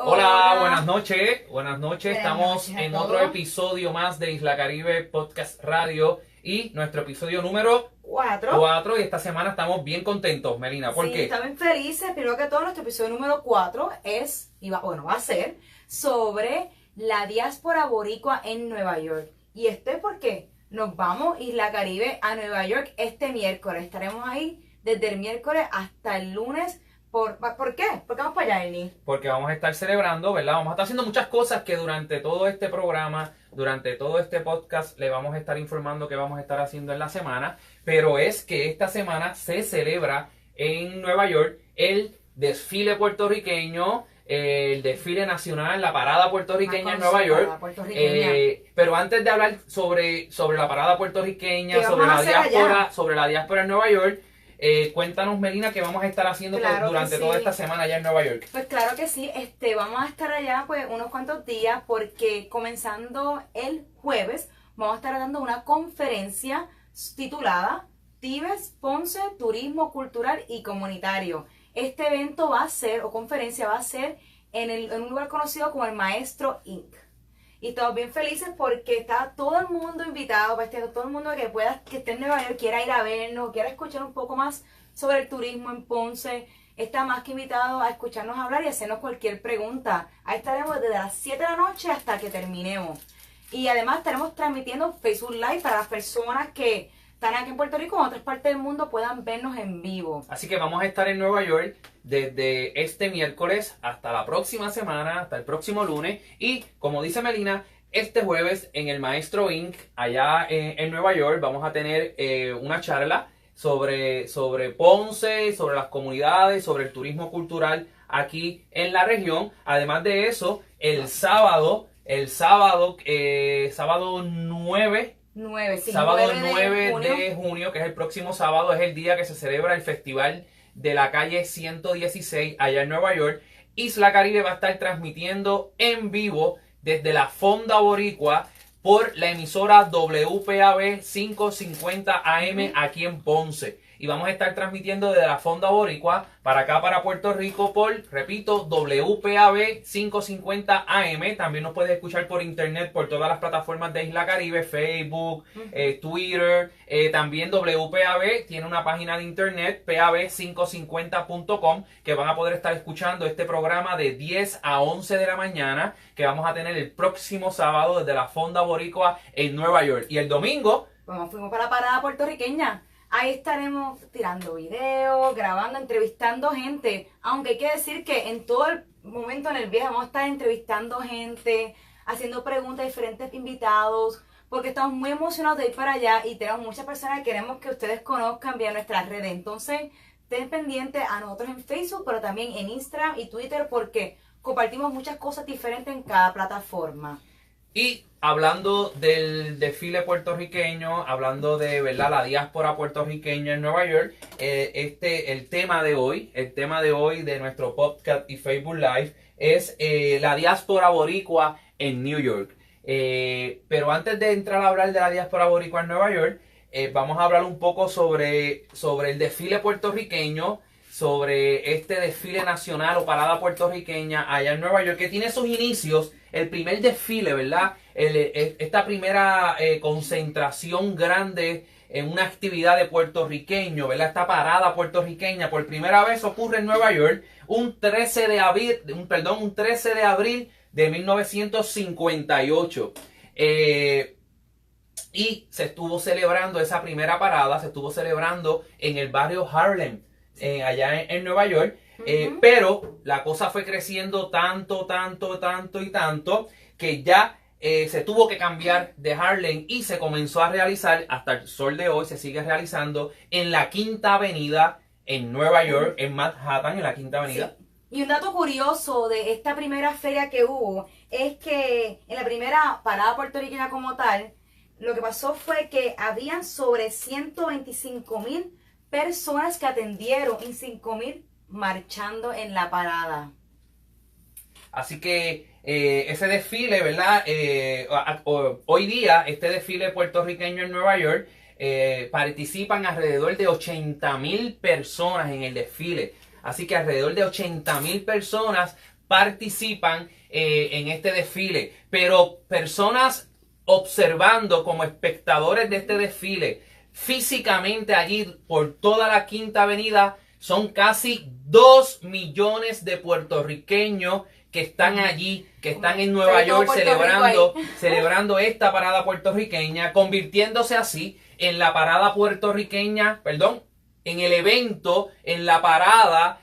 Hola, buenas noches. Buenas noches. Buenas Estamos noches a en todos. otro episodio más de Isla Caribe Podcast Radio y nuestro episodio número 4. Y esta semana estamos bien contentos, Melina. ¿Por Sí, qué? estamos felices. Primero que todo, nuestro episodio número 4 va a ser sobre la diáspora boricua en Nueva York. ¿Y esto es porque nos vamos Isla Caribe a Nueva York este miércoles? Estaremos ahí desde el miércoles hasta el lunes. ¿Por qué? ¿Por qué vamos para allá, Ernie? Porque vamos a estar celebrando, ¿verdad? Vamos a estar haciendo muchas cosas que durante todo este programa, durante todo este podcast, le vamos a estar informando que vamos a estar haciendo en la semana. Pero es que esta semana se celebra en Nueva York el desfile puertorriqueño, el desfile nacional, la parada puertorriqueña en Nueva York. Pero antes de hablar sobre la parada puertorriqueña, sobre la diáspora en Nueva York, cuéntanos, Melina, qué vamos a estar haciendo durante toda esta semana allá en Nueva York. Pues claro que sí, vamos a estar allá pues unos cuantos días porque comenzando el jueves vamos a estar dando una conferencia titulada Tibes Ponce, Turismo Cultural y Comunitario. Este evento conferencia va a ser en un lugar conocido como el Maestro Inc. Y estamos bien felices porque está todo el mundo invitado, todo el mundo que esté en Nueva York, quiera ir a vernos, quiera escuchar un poco más sobre el turismo en Ponce, está más que invitado a escucharnos hablar y hacernos cualquier pregunta. Ahí estaremos desde las 7 de la noche hasta que terminemos. Y además estaremos transmitiendo Facebook Live para las personas que están aquí en Puerto Rico o en otras partes del mundo puedan vernos en vivo. Así que vamos a estar en Nueva York desde este miércoles hasta la próxima semana, hasta el próximo lunes. Y como dice Melina, este jueves en el Maestro Inc. allá en Nueva York vamos a tener una charla sobre Ponce, sobre las comunidades, sobre el turismo cultural aquí en la región. Además de eso, el sábado 9 de junio, que es el próximo sábado, es el día que se celebra el Festival de la Calle 116 allá en Nueva York. Isla Caribe va a estar transmitiendo en vivo desde la Fonda Boricua por la emisora WPAB 550 AM aquí en Ponce. Y vamos a estar transmitiendo desde la Fonda Boricua para acá, para Puerto Rico, repito, WPAB 550 AM. También nos puedes escuchar por internet, por todas las plataformas de Isla Caribe, Facebook, Twitter. También WPAB tiene una página de internet, pab550.com, que van a poder estar escuchando este programa de 10 a 11 de la mañana, que vamos a tener el próximo sábado desde la Fonda Boricua en Nueva York. Y el domingo fuimos para la parada puertorriqueña. Ahí estaremos tirando videos, grabando, entrevistando gente. Aunque hay que decir que en todo el momento en el viaje vamos a estar entrevistando gente, haciendo preguntas a diferentes invitados, porque estamos muy emocionados de ir para allá y tenemos muchas personas que queremos que ustedes conozcan vía nuestras redes. Entonces, estén pendientes a nosotros en Facebook, pero también en Instagram y Twitter, porque compartimos muchas cosas diferentes en cada plataforma. Y hablando del desfile puertorriqueño, hablando de, ¿verdad?, la diáspora puertorriqueña en Nueva York, el tema de hoy de nuestro podcast y Facebook Live es la diáspora boricua en New York. Pero antes de entrar a hablar de la diáspora boricua en Nueva York, vamos a hablar un poco sobre el desfile puertorriqueño, sobre este desfile nacional o parada puertorriqueña allá en Nueva York, que tiene sus inicios, el primer desfile, ¿verdad? Esta primera concentración grande en una actividad de puertorriqueño, ¿verdad? Esta parada puertorriqueña por primera vez ocurre en Nueva York un 13 de abril de 1958. Y se estuvo celebrando esa primera parada, se estuvo celebrando en el barrio Harlem, allá en Nueva York. Pero la cosa fue creciendo tanto que ya se tuvo que cambiar de Harlem y se comenzó a realizar, hasta el sol de hoy se sigue realizando en la Quinta Avenida en Nueva York, en Manhattan, en la Quinta Avenida. Sí. Y un dato curioso de esta primera feria que hubo es que en la primera parada puertorriqueña como tal, lo que pasó fue que habían sobre 125,000 personas que atendieron y 5,000 marchando en la parada. Así que ese desfile, ¿verdad? Hoy día, este desfile puertorriqueño en Nueva York, participan alrededor de 80,000 personas en el desfile. Así que alrededor de 80,000 personas participan en este desfile, pero personas observando como espectadores de este desfile físicamente allí por toda la Quinta Avenida son casi 2 millones de puertorriqueños que están allí, que están en Nueva York celebrando esta parada puertorriqueña, convirtiéndose así en la parada puertorriqueña, perdón, en el evento, en la parada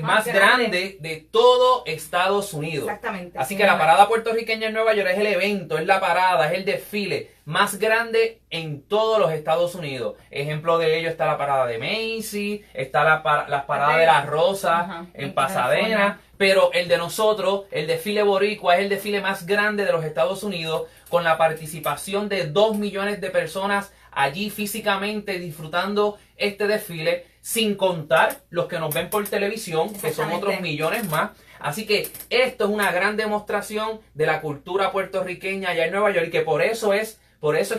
más grande de todo Estados Unidos. Exactamente. Así que la parada puertorriqueña en Nueva York es el evento, es la parada, es el desfile más grande en todos los Estados Unidos. Ejemplo de ello está la parada de Macy's, está las paradas de las Rosas en Pasadena, pero el de nosotros, el desfile boricua, es el desfile más grande de los Estados Unidos, con la participación de 2 millones de personas allí físicamente disfrutando este desfile, sin contar los que nos ven por televisión, que son otros millones más. Así que esto es una gran demostración de la cultura puertorriqueña allá en Nueva York, y que por eso es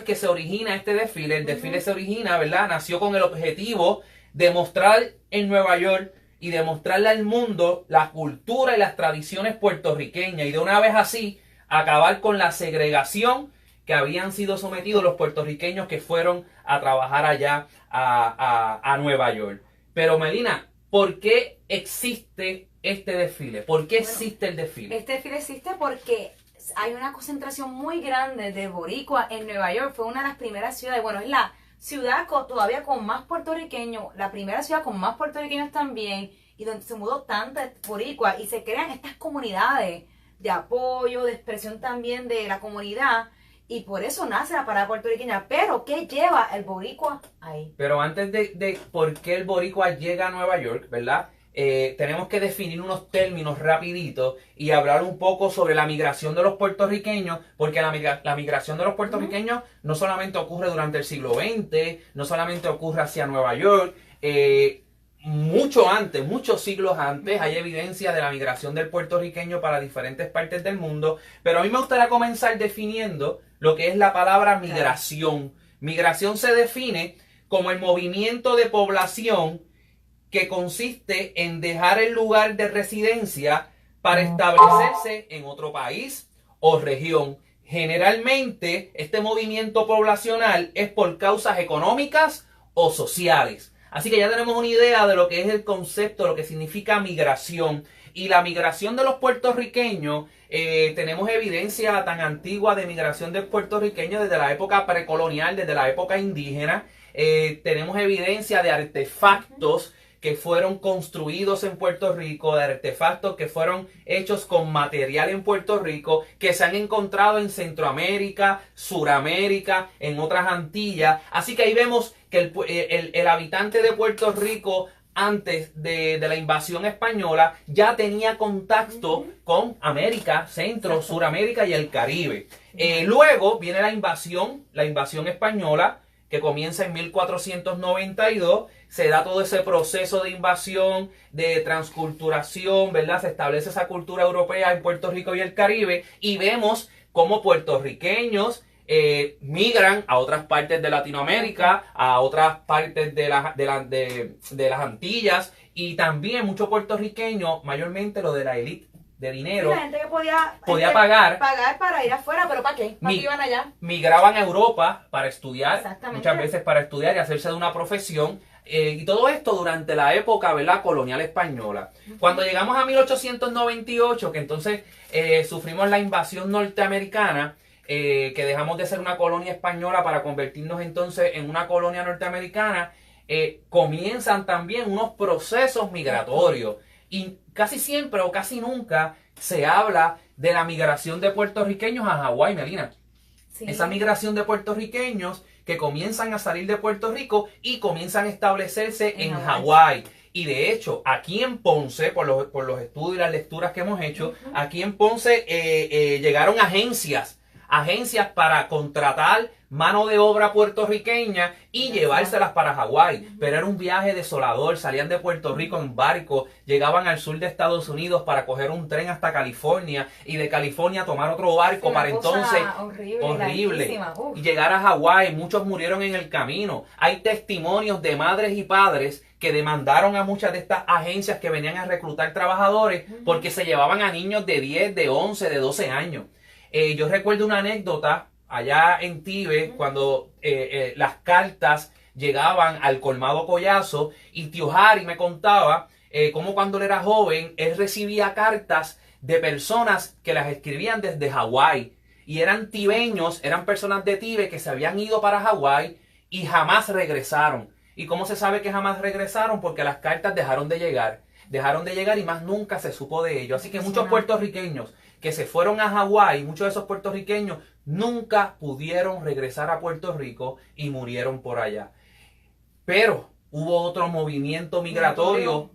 que se origina este desfile. El desfile se origina, ¿verdad? Nació con el objetivo de mostrar en Nueva York y demostrarle al mundo la cultura y las tradiciones puertorriqueñas, y de una vez así acabar con la segregación que habían sido sometidos los puertorriqueños que fueron a trabajar allá a Nueva York. Pero Melina, ¿por qué existe este desfile? ¿Por qué existe el desfile? Este desfile existe porque hay una concentración muy grande de boricua en Nueva York. Fue una de las primeras ciudades, bueno, es la ciudad todavía con más puertorriqueños, la primera ciudad con más puertorriqueños también, y donde se mudó tanta boricua, y se crean estas comunidades de apoyo, de expresión también de la comunidad. Y por eso nace la parada puertorriqueña. Pero, ¿qué lleva el boricua ahí? Pero antes de por qué el boricua llega a Nueva York, ¿verdad? Tenemos que definir unos términos rapidito y hablar un poco sobre la migración de los puertorriqueños, porque la migración de los puertorriqueños no solamente ocurre durante el siglo XX, no solamente ocurre hacia Nueva York, mucho antes, muchos siglos antes, hay evidencia de la migración del puertorriqueño para diferentes partes del mundo. Pero a mí me gustaría comenzar definiendo lo que es la palabra migración. Migración se define como el movimiento de población que consiste en dejar el lugar de residencia para establecerse en otro país o región. Generalmente, este movimiento poblacional es por causas económicas o sociales. Así que ya tenemos una idea de lo que es el concepto, lo que significa migración. Y la migración de los puertorriqueños, tenemos evidencia tan antigua de migración de puertorriqueños desde la época precolonial, desde la época indígena. Tenemos evidencia de artefactos que fueron construidos en Puerto Rico, de artefactos que fueron hechos con material en Puerto Rico, que se han encontrado en Centroamérica, Suramérica, en otras Antillas. Así que ahí vemos que el habitante de Puerto Rico, antes de la invasión española, ya tenía contacto con América, Centro, Suramérica y el Caribe. Luego viene la invasión española, que comienza en 1492, se da todo ese proceso de invasión, de transculturación, ¿verdad? Se establece esa cultura europea en Puerto Rico y el Caribe, y vemos cómo puertorriqueños migran a otras partes de Latinoamérica, a otras partes de las Antillas, y también muchos puertorriqueños, mayormente lo de la élite de dinero, la gente que podía pagar para ir afuera, pero ¿para qué? ¿Para qué iban allá? Migraban a Europa para estudiar, Exactamente. muchas veces para estudiar y hacerse de una profesión, y todo esto durante la época, ¿verdad?, colonial española. Cuando llegamos a 1898, que entonces sufrimos la invasión norteamericana, que dejamos de ser una colonia española para convertirnos entonces en una colonia norteamericana, comienzan también unos procesos migratorios. Y casi siempre o casi nunca se habla de la migración de puertorriqueños a Hawái, Melina. Sí. Esa migración de puertorriqueños que comienzan a salir de Puerto Rico y comienzan a establecerse en Hawái. Y de hecho, aquí en Ponce, por los estudios y las lecturas que hemos hecho, aquí en Ponce llegaron agencias para contratar mano de obra puertorriqueña y llevárselas para Hawái. Pero era un viaje desolador, salían de Puerto Rico en barco, llegaban al sur de Estados Unidos para coger un tren hasta California y de California tomar otro barco para entonces... Horrible. Y llegar a Hawái, muchos murieron en el camino. Hay testimonios de madres y padres que demandaron a muchas de estas agencias que venían a reclutar trabajadores porque se llevaban a niños de 10, de 11, de 12 años. Yo recuerdo una anécdota allá en Tibe cuando las cartas llegaban al colmado Collazo y tío Harry me contaba cómo cuando él era joven él recibía cartas de personas que las escribían desde Hawái y eran tibeños, eran personas de Tibe que se habían ido para Hawái y jamás regresaron. ¿Y cómo se sabe que jamás regresaron? Porque las cartas dejaron de llegar y más nunca se supo de ellos. Así que muchos puertorriqueños que se fueron a Hawái, muchos de esos puertorriqueños nunca pudieron regresar a Puerto Rico y murieron por allá. Pero hubo otro movimiento migratorio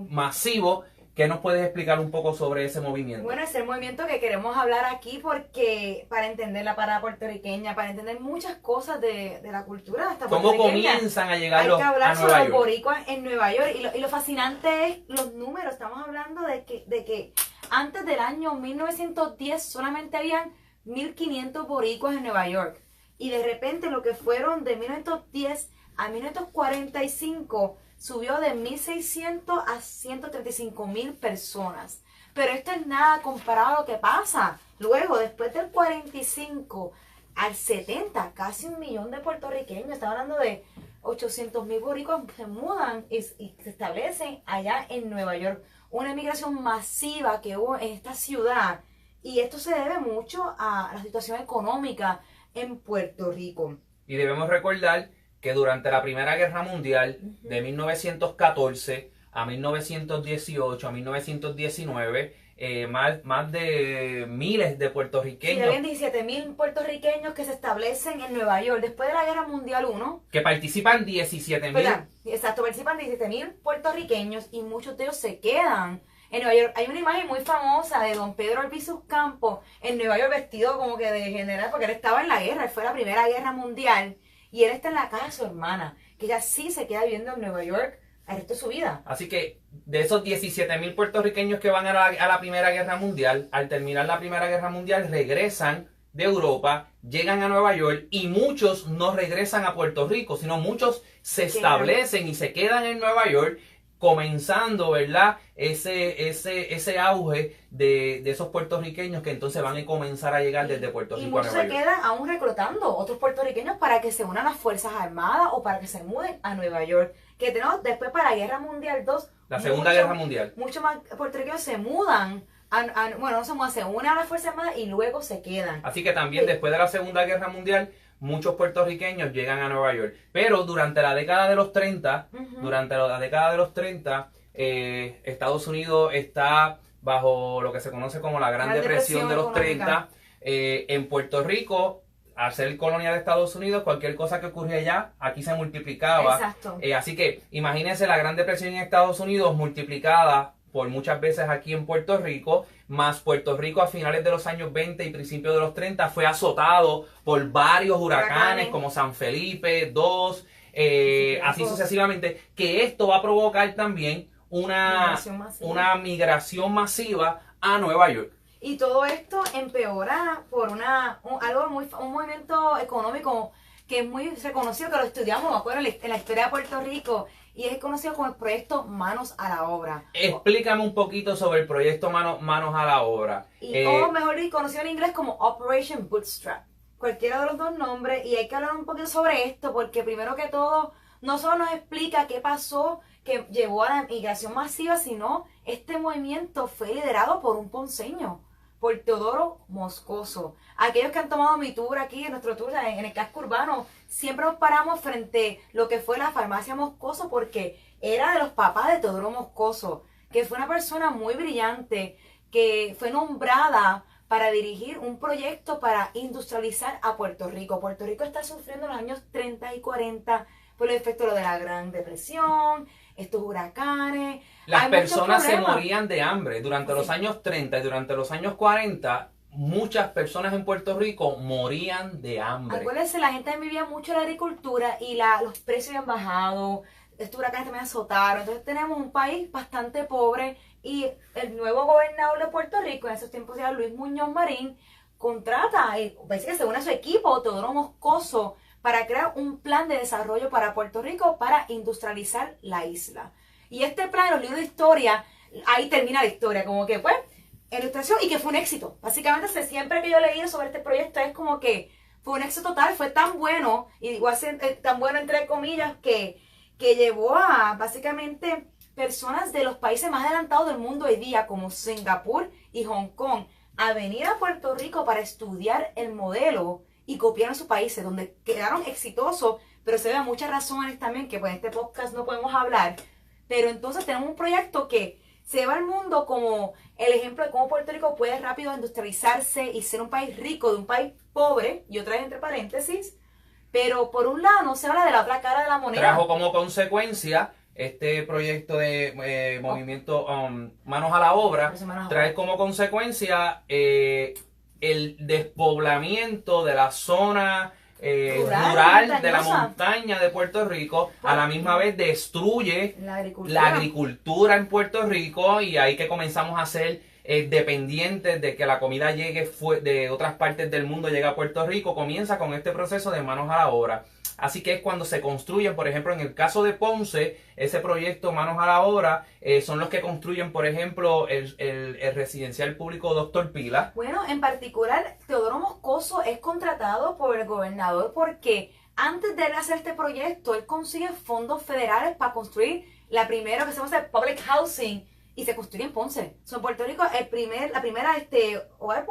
masivo. ¿Qué nos puedes explicar un poco sobre ese movimiento? Bueno, es el movimiento que queremos hablar aquí porque para entender la parada puertorriqueña, para entender muchas cosas de la cultura de esta puertorriqueña. ¿Cómo comienzan a llegar Hay que hablar sobre los boricuas en Nueva York. Y lo fascinante es los números. Estamos hablando de que antes del año 1910 solamente habían 1.500 boricuas en Nueva York. Y de repente lo que fueron de 1910 a 1945 subió de 1.600 a 135.000 personas. Pero esto es nada comparado a lo que pasa. Luego, después del 45 al 70, casi 1 millón de puertorriqueños. Estamos hablando de 800.000 boricuas se mudan y se establecen allá en Nueva York. Una emigración masiva que hubo en esta ciudad. Y esto se debe mucho a la situación económica en Puerto Rico. Y debemos recordar que durante la Primera Guerra Mundial, de 1914 a 1918, a 1919, más de miles de puertorriqueños. Sí, habían 17.000 puertorriqueños que se establecen en Nueva York después de la Guerra Mundial I. Que participan 17.000. Exacto, participan 17.000 puertorriqueños y muchos de ellos se quedan en Nueva York. Hay una imagen muy famosa de don Pedro Albizu Campos en Nueva York vestido como que de general, porque él estaba en la guerra, él fue la Primera Guerra Mundial. Y él está en la casa de su hermana, que ella sí se queda viviendo en Nueva York el resto de su vida. Así que de esos 17.000 puertorriqueños que van a la Primera Guerra Mundial, al terminar la Primera Guerra Mundial, regresan de Europa, llegan a Nueva York y muchos no regresan a Puerto Rico, sino muchos se establecen y se quedan en Nueva York, comenzando, ¿verdad? Ese auge de esos puertorriqueños que entonces van a comenzar a llegar desde Puerto Rico a Nueva York. Y muchos se quedan aún reclutando otros puertorriqueños para que se unan a las Fuerzas Armadas o para que se muden a Nueva York. Que tenemos después para la Guerra Mundial II. La Segunda Guerra Mundial. Muchos más puertorriqueños se mudan, bueno, no se mudan, se unen a las Fuerzas Armadas y luego se quedan. Así que también después de la Segunda Guerra Mundial, muchos puertorriqueños llegan a Nueva York. Pero durante la década de los 30, Estados Unidos está bajo lo que se conoce como la Gran Depresión de los económica. 30. En Puerto Rico, al ser colonia de Estados Unidos, cualquier cosa que ocurría allá, aquí se multiplicaba. Exacto. Así que imagínense la Gran Depresión en Estados Unidos multiplicada por muchas veces aquí en Puerto Rico, más Puerto Rico a finales de los años 20 y principios de los 30 fue azotado por varios huracanes como San Felipe, así sucesivamente, que esto va a provocar también una migración masiva a Nueva York. Y todo esto empeora por un movimiento económico que es muy reconocido, que lo estudiamos, me acuerdo, en la historia de Puerto Rico, y es conocido como el proyecto Manos a la Obra. Explícame un poquito sobre el proyecto Manos a la Obra. O mejor conocido en inglés como Operation Bootstrap. Cualquiera de los dos nombres, y hay que hablar un poquito sobre esto, porque primero que todo, no solo nos explica qué pasó, que llevó a la migración masiva, sino este movimiento fue liderado por un ponceño, por Teodoro Moscoso. Aquellos que han tomado mi tour aquí, en nuestro tour en el casco urbano, siempre nos paramos frente a lo que fue la farmacia Moscoso, porque era de los papás de Teodoro Moscoso, que fue una persona muy brillante, que fue nombrada para dirigir un proyecto para industrializar a Puerto Rico. Puerto Rico está sufriendo en los años 30 y 40 por el efecto de la Gran Depresión, estos huracanes. Las personas se morían de hambre. Durante los años 30 y durante los años 40, muchas personas en Puerto Rico morían de hambre. Acuérdense, la gente vivía mucho de la agricultura y los precios habían bajado, estos huracanes también azotaron, entonces tenemos un país bastante pobre y el nuevo gobernador de Puerto Rico, en esos tiempos era Luis Muñoz Marín, contrata, parece que se une a su equipo, Teodoro Moscoso, para crear un plan de desarrollo para Puerto Rico para industrializar la isla. Y este plan, los libros de historia, ahí termina la historia, como que pues, ilustración y que fue un éxito. Básicamente, siempre que yo he leído sobre este proyecto es como que fue un éxito total, fue tan bueno, y digo tan bueno entre comillas, que llevó a básicamente personas de los países más adelantados del mundo hoy día, como Singapur y Hong Kong, a venir a Puerto Rico para estudiar el modelo y copiar en sus países, donde quedaron exitosos, pero se ven muchas razones también que pues en este podcast no podemos hablar. Pero entonces tenemos un proyecto que se va al mundo como el ejemplo de cómo Puerto Rico puede rápido industrializarse y ser un país rico de un país pobre, y otra vez entre paréntesis, pero por un lado no se habla de la otra cara de la moneda. Trajo como consecuencia este proyecto de movimiento Manos a la Obra, trae como consecuencia el despoblamiento de la zona rural de la montaña de Puerto Rico, a la misma vez destruye la agricultura en Puerto Rico, y ahí que comenzamos a ser dependientes de que la comida llegue de otras partes del mundo, llegue a Puerto Rico. Comienza con este proceso de Manos a la Obra. Así que es cuando se construyen, por ejemplo, en el caso de Ponce, ese proyecto Manos a la Obra, son los que construyen, por ejemplo, el residencial público Doctor Pila. Bueno, en particular, Teodoro Moscoso es contratado por el gobernador porque antes de él hacer este proyecto, él consigue fondos federales para construir la primera que se llama Public Housing, y se construye en Ponce. En Puerto Rico, la primera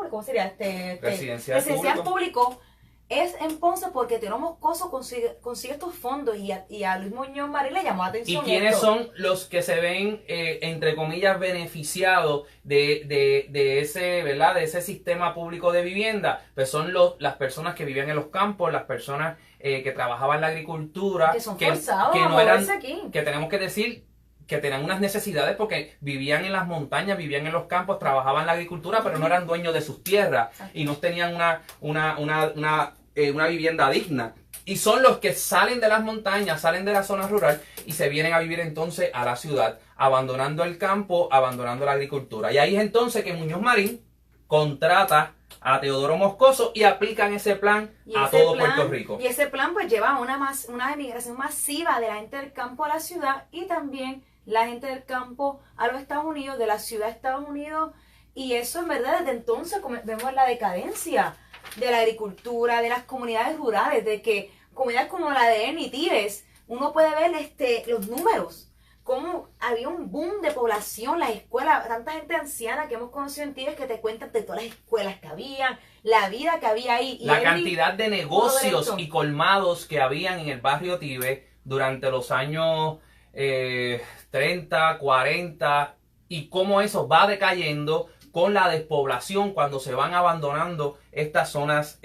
¿cómo sería? Residencial público es en Ponce, porque Teodoro Moscoso consigue estos fondos, y a Luis Muñoz Marín le llamó la atención. ¿Y quiénes son los que se ven, entre comillas, beneficiados de ese, ¿verdad?, de ese sistema público de vivienda? Pues son las personas que vivían en los campos, las personas que trabajaban en la agricultura, que son forzados que a no eran, moverse aquí. que tenemos que decir que tenían unas necesidades porque vivían en las montañas, vivían en los campos, trabajaban en la agricultura, pero no eran dueños de sus tierras y no tenían una vivienda digna. Y son los que salen de las montañas, salen de la zona rural y se vienen a vivir entonces a la ciudad, abandonando el campo, abandonando la agricultura. Y ahí es entonces que Muñoz Marín contrata a Teodoro Moscoso y aplican ese plan a todo Puerto Rico. Y ese plan pues lleva a una emigración masiva de la gente del campo a la ciudad, y también la gente del campo a los Estados Unidos, de la ciudad a Estados Unidos. Y eso en verdad desde entonces vemos la decadencia de la agricultura, de las comunidades rurales, de que comunidades como la de Ernie Tibes, uno puede ver los números, cómo había un boom de población, las escuelas, tanta gente anciana que hemos conocido en Tibes que te cuentan de todas las escuelas que había, la vida que había ahí. Y la cantidad de negocios y colmados que habían en el barrio Tibes durante los años 30, 40, y cómo eso va decayendo con la despoblación cuando se van abandonando estas zonas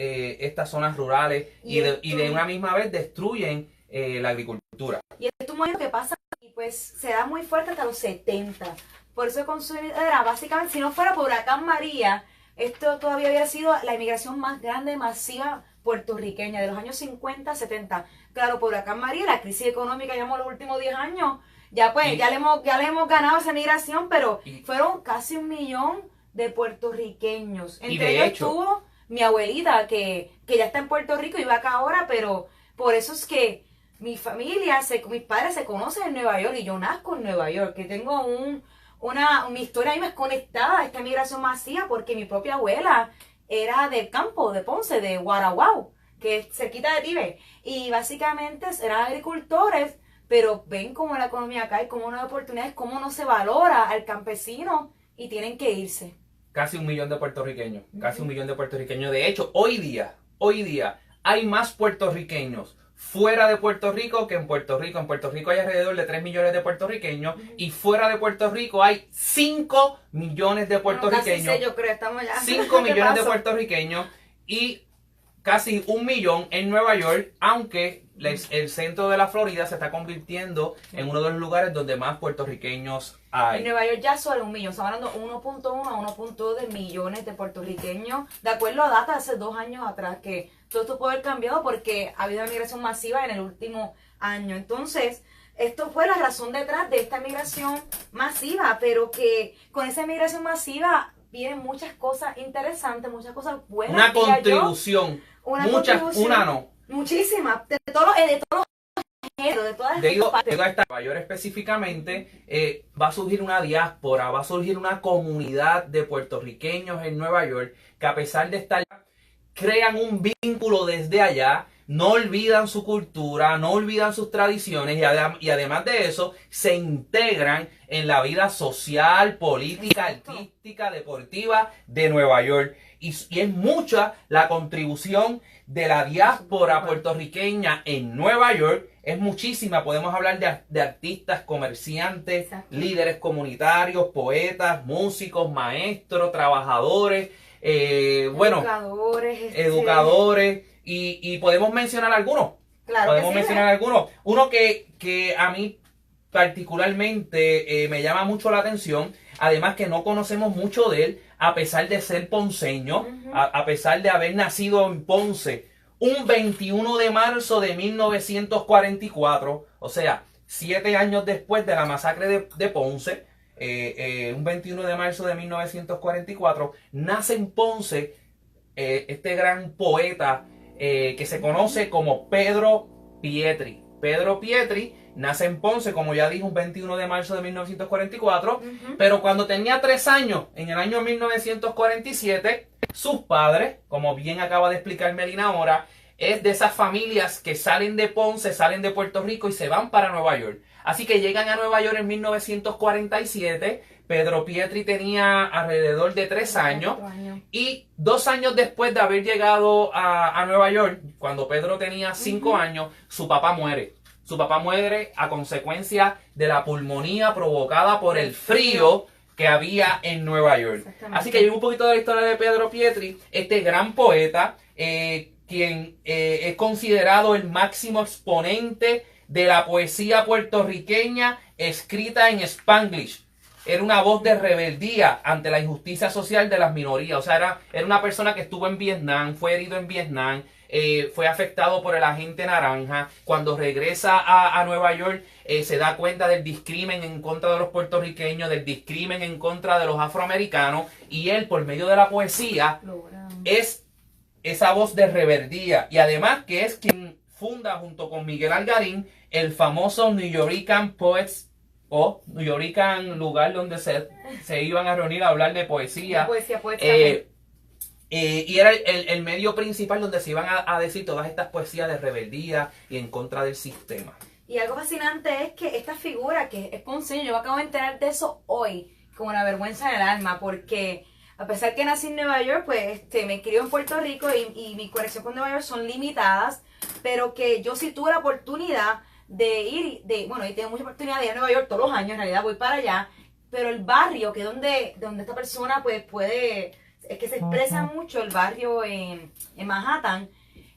rurales y de una misma vez destruyen la agricultura. Y esto es un movimiento que pasa y pues se da muy fuerte hasta los 70. Por eso considera, básicamente, si no fuera por Huracán María, esto todavía había sido la inmigración más grande, masiva puertorriqueña de los años 50, 70. Claro, por Huracán María, la crisis económica, digamos, los últimos 10 años, ya le hemos ganado esa migración, pero fueron casi 1 millón de puertorriqueños. Entre ellos estuvo mi abuelita, que ya está en Puerto Rico y va acá ahora, pero por eso es que mi familia, mis padres se conocen en Nueva York y yo nazco en Nueva York, que tengo mi historia ahí me es conectada a esta migración masiva, porque mi propia abuela era del campo de Ponce, de Guaraguao, que es cerquita de Tibes, y básicamente eran agricultores, pero ven cómo la economía cae, cómo no hay oportunidades, cómo no se valora al campesino y tienen que irse. Casi 1 millón de puertorriqueños, casi 1 millón de puertorriqueños. De hecho, hoy día hay más puertorriqueños fuera de Puerto Rico que en Puerto Rico. En Puerto Rico hay alrededor de 3 millones de puertorriqueños y fuera de Puerto Rico hay 5 millones de puertorriqueños. Casi 6, yo creo, estamos ya. 5 millones de puertorriqueños, y casi 1 millón en Nueva York, aunque el centro de la Florida se está convirtiendo en uno de los lugares donde más puertorriqueños hay. En Nueva York ya sobre 1 millón, estamos hablando 1.1 a 1.2 de millones de puertorriqueños, de acuerdo a data de hace 2 años atrás, que todo esto puede haber cambiado porque ha habido una migración masiva en el último año. Entonces, esto fue la razón detrás de esta migración masiva, pero que con esa migración masiva vienen muchas cosas interesantes, muchas cosas buenas. Una contribución, una no. Muchísimas, de todos los géneros, de todas Debido a Nueva York específicamente, va a surgir una diáspora, va a surgir una comunidad de puertorriqueños en Nueva York que, a pesar de estar, crean un vínculo desde allá, no olvidan su cultura, no olvidan sus tradiciones y además de eso se integran en la vida social, política, artística, deportiva de Nueva York. Y es mucha la contribución de la diáspora puertorriqueña en Nueva York. Es muchísima. Podemos hablar de artistas, comerciantes, líderes comunitarios, poetas, músicos, maestros, trabajadores, educadores. Y podemos mencionar algunos. Claro, podemos mencionar algunos. Uno que a mí particularmente me llama mucho la atención, además que no conocemos mucho de él, a pesar de ser ponceño, a pesar de haber nacido en Ponce, un 21 de marzo de 1944, o sea, 7 años después de la masacre de Ponce, un 21 de marzo de 1944, nace en Ponce este gran poeta que se conoce como Pedro Pietri. Pedro Pietri nace en Ponce, como ya dije, un 21 de marzo de 1944, pero cuando tenía 3 años, en el año 1947, sus padres, como bien acaba de explicar Melina ahora, es de esas familias que salen de Ponce, salen de Puerto Rico y se van para Nueva York. Así que llegan a Nueva York en 1947. Pedro Pietri tenía alrededor de 3 años. Y 2 años después de haber llegado a Nueva York, cuando Pedro tenía 5 años, su papá muere. Su papá muere a consecuencia de la pulmonía provocada por el frío que había en Nueva York. Así que hay un poquito de la historia de Pedro Pietri, este gran poeta, quien es considerado el máximo exponente de la poesía puertorriqueña escrita en Spanglish. Era una voz de rebeldía ante la injusticia social de las minorías. O sea, era una persona que estuvo en Vietnam, fue herido en Vietnam, fue afectado por el agente naranja. Cuando regresa a Nueva York, se da cuenta del discrimen en contra de los puertorriqueños, del discrimen en contra de los afroamericanos. Y él, por medio de la poesía, es esa voz de rebeldía. Y además que es quien funda, junto con Miguel Algarín, el famoso New Yorican Poets, o New Yorican, lugar donde se iban a reunir a hablar de poesía. Y era el medio principal donde se iban a decir todas estas poesías de rebeldía y en contra del sistema. Y algo fascinante es que esta figura que es ponceño, yo me acabo de enterar de eso hoy, con una vergüenza en el alma, porque a pesar que nací en Nueva York, pues me crié en Puerto Rico y mi conexión con Nueva York son limitadas, pero que yo sí tuve la oportunidad de ir, y tengo mucha oportunidad de ir a Nueva York todos los años, en realidad voy para allá, pero el barrio, que es donde esta persona pues puede, es que se expresa mucho el barrio en Manhattan,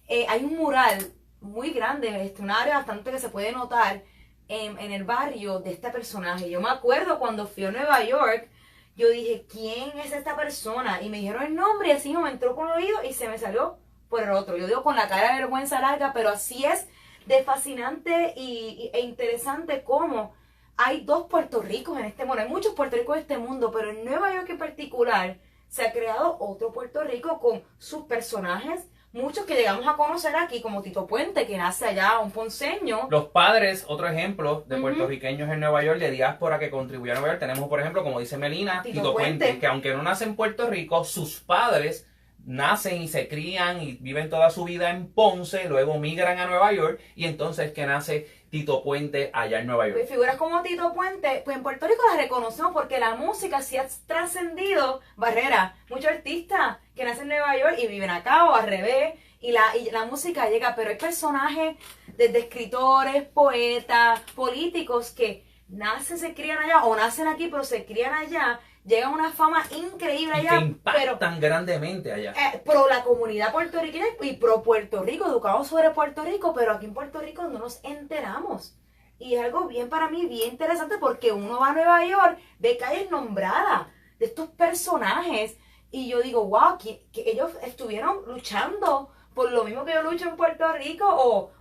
hay un mural muy grande, un área bastante que se puede notar en el barrio de este personaje. Yo me acuerdo cuando fui a Nueva York, yo dije, ¿quién es esta persona? Y me dijeron el nombre y así me entró por un oído y se me salió por el otro. Yo digo con la cara de vergüenza larga, pero así es de fascinante e interesante cómo hay 2 Puerto Ricos en este mundo. Hay muchos Puerto Ricos en este mundo, pero en Nueva York en particular se ha creado otro Puerto Rico con sus personajes, muchos que llegamos a conocer aquí, como Tito Puente, que nace allá, un ponceño. Los padres, otro ejemplo de puertorriqueños en Nueva York, de diáspora que contribuyó a Nueva York. Tenemos, por ejemplo, como dice Melina, Tito Puente, que aunque no nace en Puerto Rico, sus padres nacen y se crían y viven toda su vida en Ponce, luego migran a Nueva York y entonces que nace Tito Puente allá en Nueva York. Pues figuras como Tito Puente, pues en Puerto Rico las reconocemos porque la música sí ha trascendido barreras. Muchos artistas que nacen en Nueva York y viven acá o al revés, y la música llega, pero hay personajes desde escritores, poetas, políticos que nacen, se crían allá o nacen aquí pero se crían allá llegan a una fama increíble Y allá, que impactan grandemente allá. pro la comunidad puertorriqueña y pro Puerto Rico, educados sobre Puerto Rico, pero aquí en Puerto Rico no nos enteramos. Y es algo bien para mí, bien interesante, porque uno va a Nueva York, ve calles nombradas de estos personajes, y yo digo, wow, que ellos estuvieron luchando por lo mismo que yo lucho en Puerto Rico,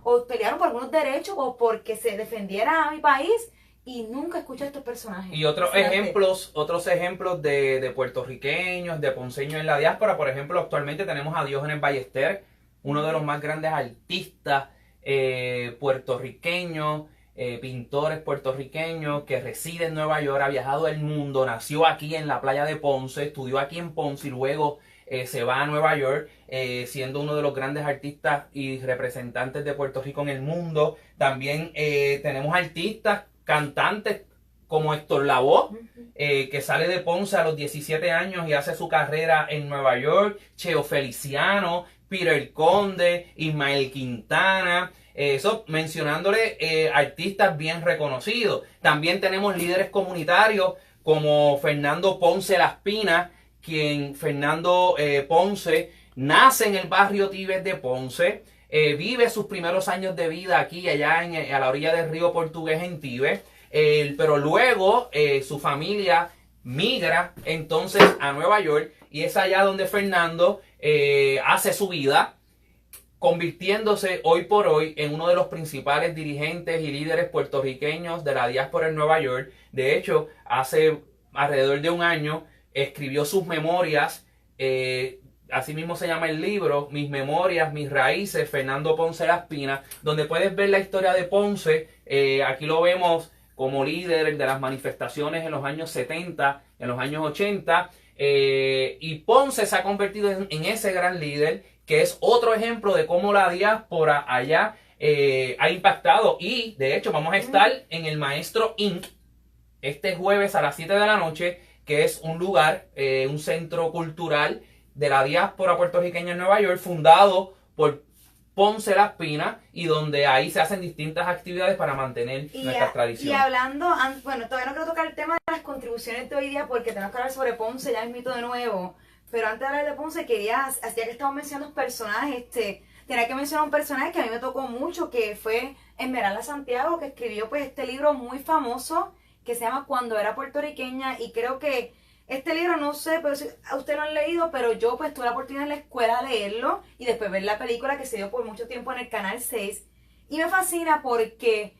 o pelearon por algunos derechos, o porque se defendiera a mi país, y nunca escuché a estos personajes. Y otros ejemplos de puertorriqueños, de ponceños en la diáspora. Por ejemplo, actualmente tenemos a Diógenes Ballester, uno de los más grandes artistas puertorriqueños, pintores puertorriqueños, que reside en Nueva York, ha viajado el mundo, nació aquí en la playa de Ponce, estudió aquí en Ponce y luego se va a Nueva York, siendo uno de los grandes artistas y representantes de Puerto Rico en el mundo. También tenemos artistas, cantantes como Héctor Lavoe, que sale de Ponce a los 17 años y hace su carrera en Nueva York. Cheo Feliciano, Peter Conde, Ismael Quintana. Eso mencionándole artistas bien reconocidos. También tenemos líderes comunitarios como Fernando Ponce Laspina, quien Fernando Ponce nace en el barrio Tibes de Ponce, vive sus primeros años de vida aquí allá a la orilla del río Portugués en Tibes, pero luego su familia migra entonces a Nueva York y es allá donde Fernando hace su vida, convirtiéndose hoy por hoy en uno de los principales dirigentes y líderes puertorriqueños de la diáspora en Nueva York. De hecho, hace alrededor de un año escribió sus memorias, así mismo se llama el libro, Mis Memorias, Mis Raíces, Fernando Ponce Laspina, donde puedes ver la historia de Ponce. Aquí lo vemos como líder de las manifestaciones en los años 70, en los años 80, y Ponce se ha convertido en ese gran líder, que es otro ejemplo de cómo la diáspora allá ha impactado. Y de hecho vamos a estar en el Maestro Inc. este jueves a las 7 de la noche, que es un lugar, un centro cultural de la diáspora puertorriqueña en Nueva York, fundado por Ponce Laspina, y donde ahí se hacen distintas actividades para mantener nuestras tradiciones. Y hablando, bueno, todavía no quiero tocar el tema de las contribuciones de hoy día porque tenemos que hablar sobre Ponce, ya es mito de nuevo, pero antes de hablar de Ponce quería, hacía que estamos mencionando personajes, tenía que mencionar un personaje que a mí me tocó mucho, que fue Esmeralda Santiago, que escribió pues este libro muy famoso, que se llama Cuando era puertorriqueña, y creo que este libro, no sé, pero si a usted lo han leído, pero yo pues tuve la oportunidad en la escuela de leerlo y después ver la película que se dio por mucho tiempo en el Canal 6, y me fascina porque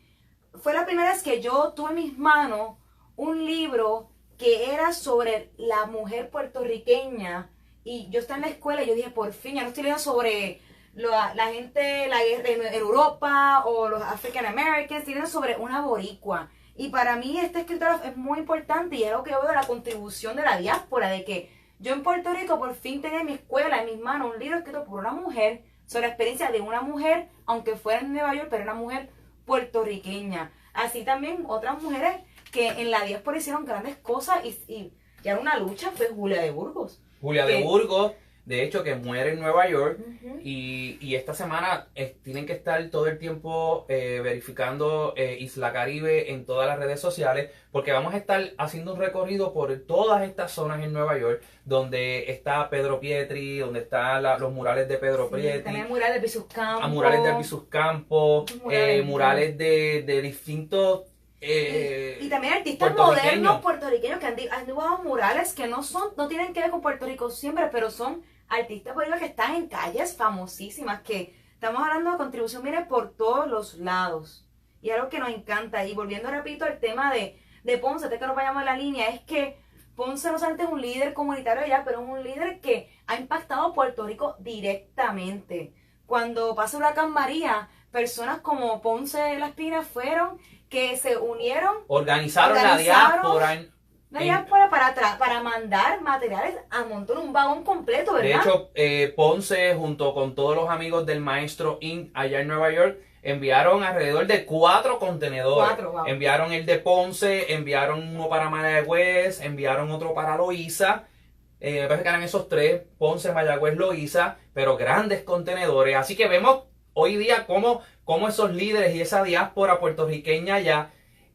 fue la primera vez que yo tuve en mis manos un libro que era sobre la mujer puertorriqueña, y yo estaba en la escuela y yo dije, por fin, ya no estoy leyendo sobre la gente, la guerra en Europa o los African Americans, estoy leyendo sobre una boricua. Y para mí este escritor es muy importante y es algo que yo veo de la contribución de la diáspora, de que yo en Puerto Rico por fin tenía en mi escuela, en mis manos, un libro escrito por una mujer, sobre la experiencia de una mujer, aunque fuera en Nueva York, pero una mujer puertorriqueña. Así también otras mujeres que en la diáspora hicieron grandes cosas y era una lucha, fue Julia de Burgos. Julia de Burgos, de hecho, que muere en Nueva York, y esta semana tienen que estar todo el tiempo verificando Isla Caribe en todas las redes sociales, porque vamos a estar haciendo un recorrido por todas estas zonas en Nueva York, donde está Pedro Pietri, donde están los murales de Pedro Pietri, también murales de Albizus Campos, murales de Albizus Campos, murales de distintos... y también artistas modernos puertorriqueños que han dibujado murales que no tienen que ver con Puerto Rico siempre, pero son artistas puertorriqueños que están en calles famosísimas, que estamos hablando de contribución, viene por todos los lados, y algo que nos encanta. Y volviendo repito al tema de Ponce, antes que nos vayamos a la línea, es que Ponce no solamente es un líder comunitario allá, pero es un líder que ha impactado a Puerto Rico directamente. Cuando pasó el huracán María, personas como Ponce Laspina fueron, que se unieron, organizaron la diáspora para mandar materiales a montar un vagón completo, ¿verdad? De hecho, Ponce, junto con todos los amigos del Maestro Inc. allá en Nueva York, enviaron alrededor de 4 contenedores. Wow. Enviaron el de Ponce, enviaron uno para Mayagüez, enviaron otro para Loíza. Me parece que eran esos 3, Ponce, Mayagüez, Loíza, pero grandes contenedores. Así que vemos hoy día cómo esos líderes y esa diáspora puertorriqueña ya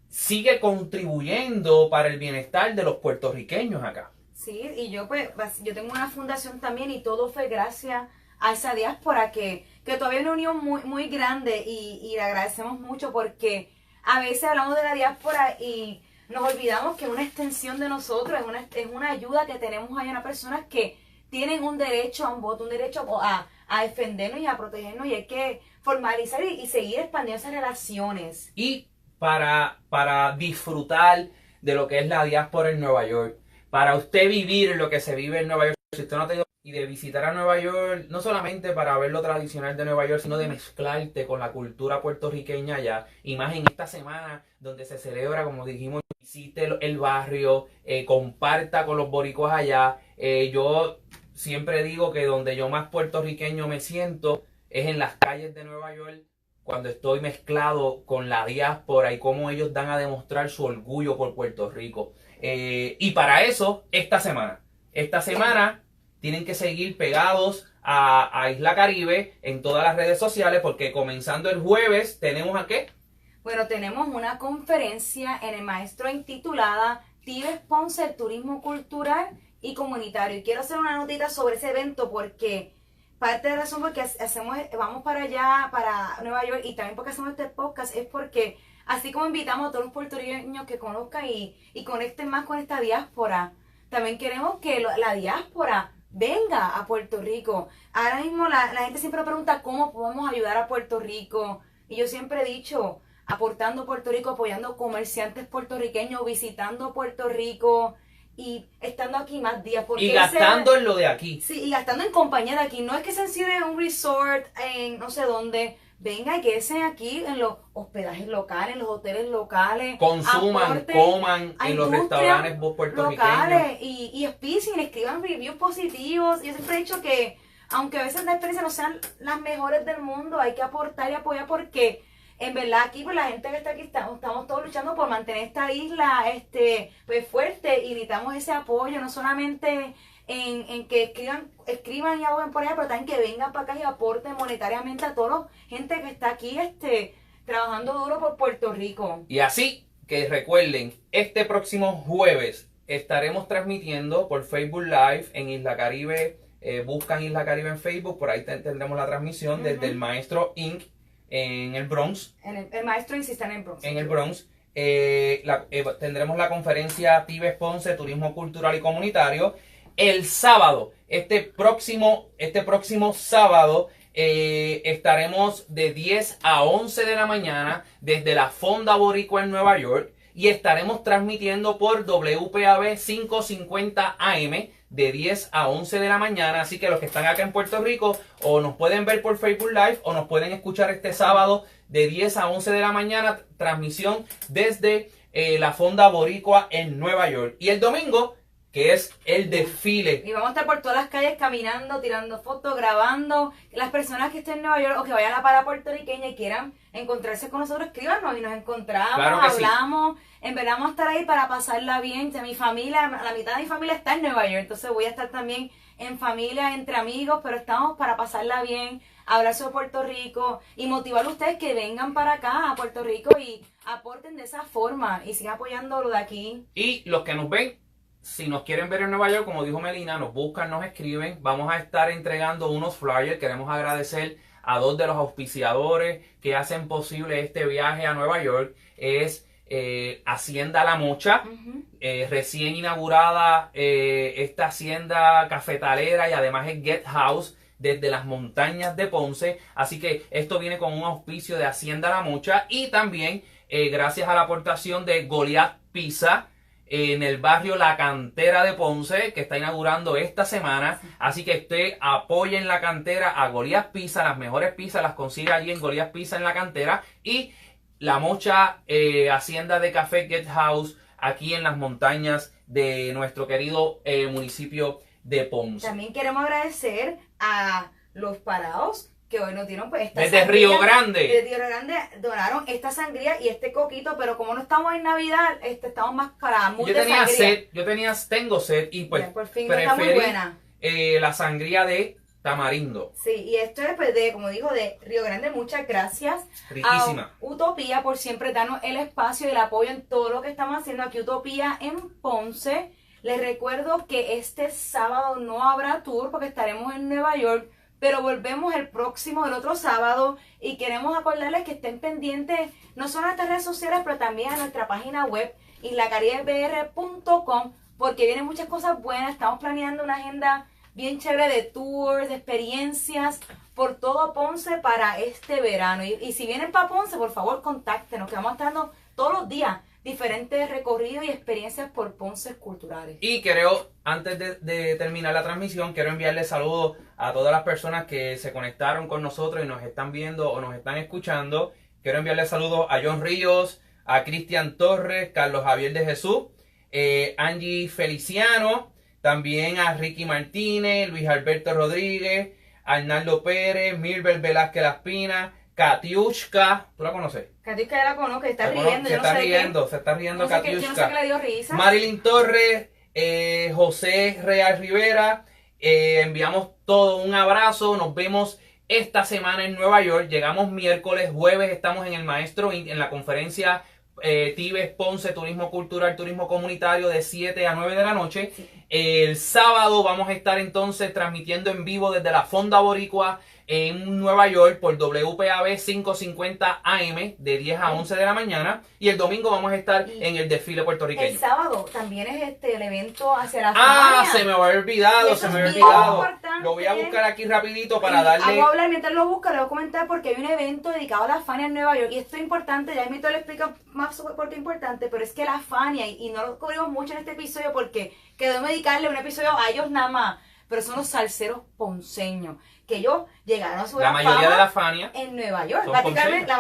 sigue contribuyendo para el bienestar de los puertorriqueños acá. Sí, y yo pues, yo tengo una fundación también y todo fue gracias a esa diáspora que todavía es una unión muy, muy grande y le agradecemos mucho porque a veces hablamos de la diáspora y nos olvidamos que una extensión de nosotros es una ayuda que tenemos ahí a unas personas que tienen un derecho a un voto, un derecho a defendernos y a protegernos y hay que formalizar y seguir expandiendo esas relaciones. Y para disfrutar de lo que es la diáspora en Nueva York, para usted vivir lo que se vive en Nueva York, si usted no te y de visitar a Nueva York, no solamente para ver lo tradicional de Nueva York, sino de mezclarte con la cultura puertorriqueña allá, y más en esta semana donde se celebra, como dijimos, visite el barrio, comparta con los boricuas allá. Yo siempre digo que donde yo más puertorriqueño me siento es en las calles de Nueva York, cuando estoy mezclado con la diáspora y cómo ellos dan a demostrar su orgullo por Puerto Rico. Y para eso, esta semana tienen que seguir pegados a Isla Caribe en todas las redes sociales, porque comenzando el jueves, ¿tenemos a qué? Bueno, tenemos una conferencia en el Maestro intitulada Tibes Ponce, el turismo cultural y comunitario. Y quiero hacer una notita sobre ese evento porque parte de la razón por que vamos para allá, para Nueva York, y también porque hacemos este podcast, es porque así como invitamos a todos los puertorriqueños que conozcan y conecten más con esta diáspora, también queremos que la diáspora venga a Puerto Rico. Ahora mismo la gente siempre pregunta cómo podemos ayudar a Puerto Rico. Y yo siempre he dicho, aportando a Puerto Rico, apoyando comerciantes puertorriqueños, visitando Puerto Rico y estando aquí más días. Porque y gastando en lo de aquí. Sí, y gastando en compañía de aquí. No es que se encierre en un resort, en no sé dónde. Venga y quédense aquí en los hospedajes locales, en los hoteles locales. Consuman, coman en los restaurantes puertorriqueños. Locales y auspicien, escriban reviews positivos. Yo siempre he dicho que, aunque a veces las experiencias no sean las mejores del mundo, hay que aportar y apoyar porque en verdad aquí, pues la gente que está aquí, estamos todos luchando por mantener esta isla pues fuerte y necesitamos ese apoyo, no solamente en que escriban y aboguen por allá, pero también que vengan para acá y aporten monetariamente a toda la gente que está aquí trabajando duro por Puerto Rico. Y así que recuerden, este próximo jueves estaremos transmitiendo por Facebook Live en Isla Caribe. Buscan Isla Caribe en Facebook, por ahí tendremos la transmisión desde el Maestro Inc. en el Bronx. El Maestro insiste en el Bronx. En el Bronx. Tendremos la conferencia Tibes Ponce, Turismo Cultural y Comunitario. El sábado, este próximo sábado, estaremos de 10 a 11 de la mañana desde la Fonda Boricua en Nueva York y estaremos transmitiendo por WPAB 550 AM de 10 a 11 de la mañana. Así que los que están acá en Puerto Rico o nos pueden ver por Facebook Live o nos pueden escuchar este sábado de 10 a 11 de la mañana, transmisión desde la Fonda Boricua en Nueva York. Y el domingo, que es el desfile. Y vamos a estar por todas las calles caminando, tirando fotos, grabando. Las personas que estén en Nueva York o que vayan a la parada puertorriqueña y quieran encontrarse con nosotros, escríbanos y nos encontramos, claro que hablamos. Sí. En verdad vamos a estar ahí para pasarla bien. Mi familia, la mitad de mi familia está en Nueva York, entonces voy a estar también en familia, entre amigos, pero estamos para pasarla bien, hablar sobre Puerto Rico y motivar a ustedes que vengan para acá a Puerto Rico y aporten de esa forma y sigan apoyando lo de aquí. Y los que nos ven, si nos quieren ver en Nueva York, como dijo Melina, nos buscan, nos escriben. Vamos a estar entregando unos flyers. Queremos agradecer a dos de los auspiciadores que hacen posible este viaje a Nueva York. Es Hacienda La Mocha, recién inaugurada esta hacienda cafetalera y además es Get House desde las montañas de Ponce. Así que esto viene con un auspicio de Hacienda La Mocha y también gracias a la aportación de Goliath Pizza en el barrio La Cantera de Ponce, que está inaugurando esta semana. Así que usted apoyen La Cantera a Goliath Pizza. Las mejores pizzas las consigue allí en Goliath Pizza en La Cantera. Y La Mocha, Hacienda de Café Get House, aquí en las montañas de nuestro querido municipio de Ponce. También queremos agradecer a los parados que hoy nos dieron pues esta desde sangría, Río Grande. Desde Río Grande donaron esta sangría y este coquito, pero como no estamos en Navidad, estamos más para yo tenía sed, tengo sed y pues por fin está muy buena. La sangría de tamarindo. Sí, y esto es pues, de, como dijo, de Río Grande. Muchas gracias Riquísima. a Utopía por siempre darnos el espacio y el apoyo en todo lo que estamos haciendo aquí. Utopía en Ponce. Les recuerdo que este sábado no habrá tour porque estaremos en Nueva York, pero volvemos el otro sábado, y queremos acordarles que estén pendientes no solo a nuestras redes sociales, pero también a nuestra página web islacaribebr.com, porque vienen muchas cosas buenas. Estamos planeando una agenda bien chévere de tours, de experiencias por todo Ponce para este verano. Y si vienen para Ponce, por favor, contáctenos, que vamos a estar dando todos los días diferentes recorridos y experiencias por Ponce culturales. Y quiero, antes de terminar la transmisión, quiero enviarle saludos a todas las personas que se conectaron con nosotros y nos están viendo o nos están escuchando. Quiero enviarle saludos a John Ríos, a Cristian Torres, Carlos Javier de Jesús, Angie Feliciano, también a Ricky Martínez, Luis Alberto Rodríguez, Arnaldo Pérez, Milber Velázquez Laspina, Katiushka, ¿tú la conoces? Katiushka ya la conozco, que está riendo. Se está riendo yo no sé qué Katiushka. le dio risa. Marilyn Torres, José Real Rivera, enviamos todo un abrazo, nos vemos esta semana en Nueva York, llegamos miércoles, jueves estamos en el Maestro en la conferencia Tibes Ponce, Turismo Cultural, Turismo Comunitario de 7 a 9 de la noche. Sí. El sábado vamos a estar entonces transmitiendo en vivo desde la Fonda Boricua en Nueva York por WPAB 550 AM de 10 a 11 de la mañana. Y el domingo vamos a estar en el desfile puertorriqueño. El sábado también es el evento hacia la Ah, Fania. se me había olvidado, Eso es bien importante. Lo voy a buscar aquí rapidito para Y darle... Voy a hablar, mientras lo busco, le voy a comentar porque hay un evento dedicado a la Fania en Nueva York. Y esto es importante, ya mismo le explico más sobre por qué es importante, pero es que la Fania, y no lo cubrimos mucho en este episodio porque quedó dedicarle un episodio a ellos nada más, pero son los salseros ponceños, que ellos llegaron a su La mayoría fama de la Fania en Nueva York. son Prácticamente ponceños. la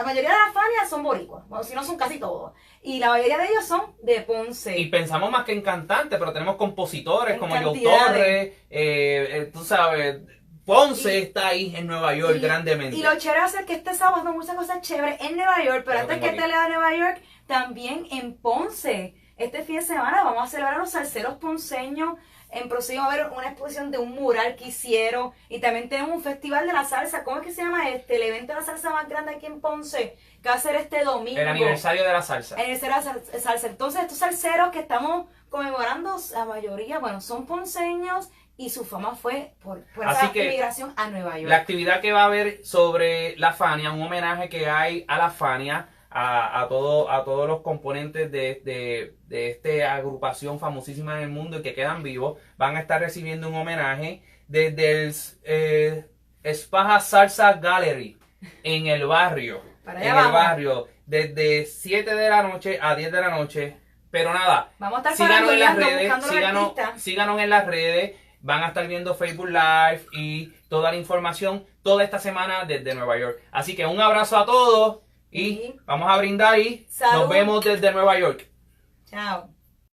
mayoría de la Fania son boricuas, bueno, si no son casi todos. Y la mayoría de ellos son de Ponce. Y pensamos más que en cantantes, pero tenemos compositores En como Joe cantidades. Torres, tú sabes, Ponce está ahí en Nueva York grandemente. Y lo chévere va a ser que este sábado son muchas cosas chéveres en Nueva York, pero Lo antes tengo que te aquí. lea Nueva York, también en Ponce. Este fin de semana vamos a celebrar a los salseros ponceños. En próximo va a haber una exposición de un mural que hicieron. Y también tenemos un festival de la salsa. ¿Cómo es que se llama este? El evento de la salsa más grande aquí en Ponce, que va a ser este domingo. El aniversario de la salsa. El aniversario de la salsa. Entonces, estos salseros que estamos conmemorando, la mayoría, bueno, son ponceños. Y su fama fue por Así esa que inmigración a Nueva York. La actividad que va a haber sobre la Fania, un homenaje que hay a la Fania, a todos los componentes de esta agrupación famosísima en el mundo y que quedan vivos, van a estar recibiendo un homenaje desde el Espaja Salsa Gallery en el barrio. Para allá En vamos. el barrio, desde 7 de la noche a 10 de la noche. Pero nada, Vamos a estar síganos en las faranduleando, redes, buscando los artistas. síganos en las redes. Van a estar viendo Facebook Live y toda la información toda esta semana desde Nueva York. Así que un abrazo a todos y vamos a brindar y Salud. nos vemos desde Nueva York. Chao.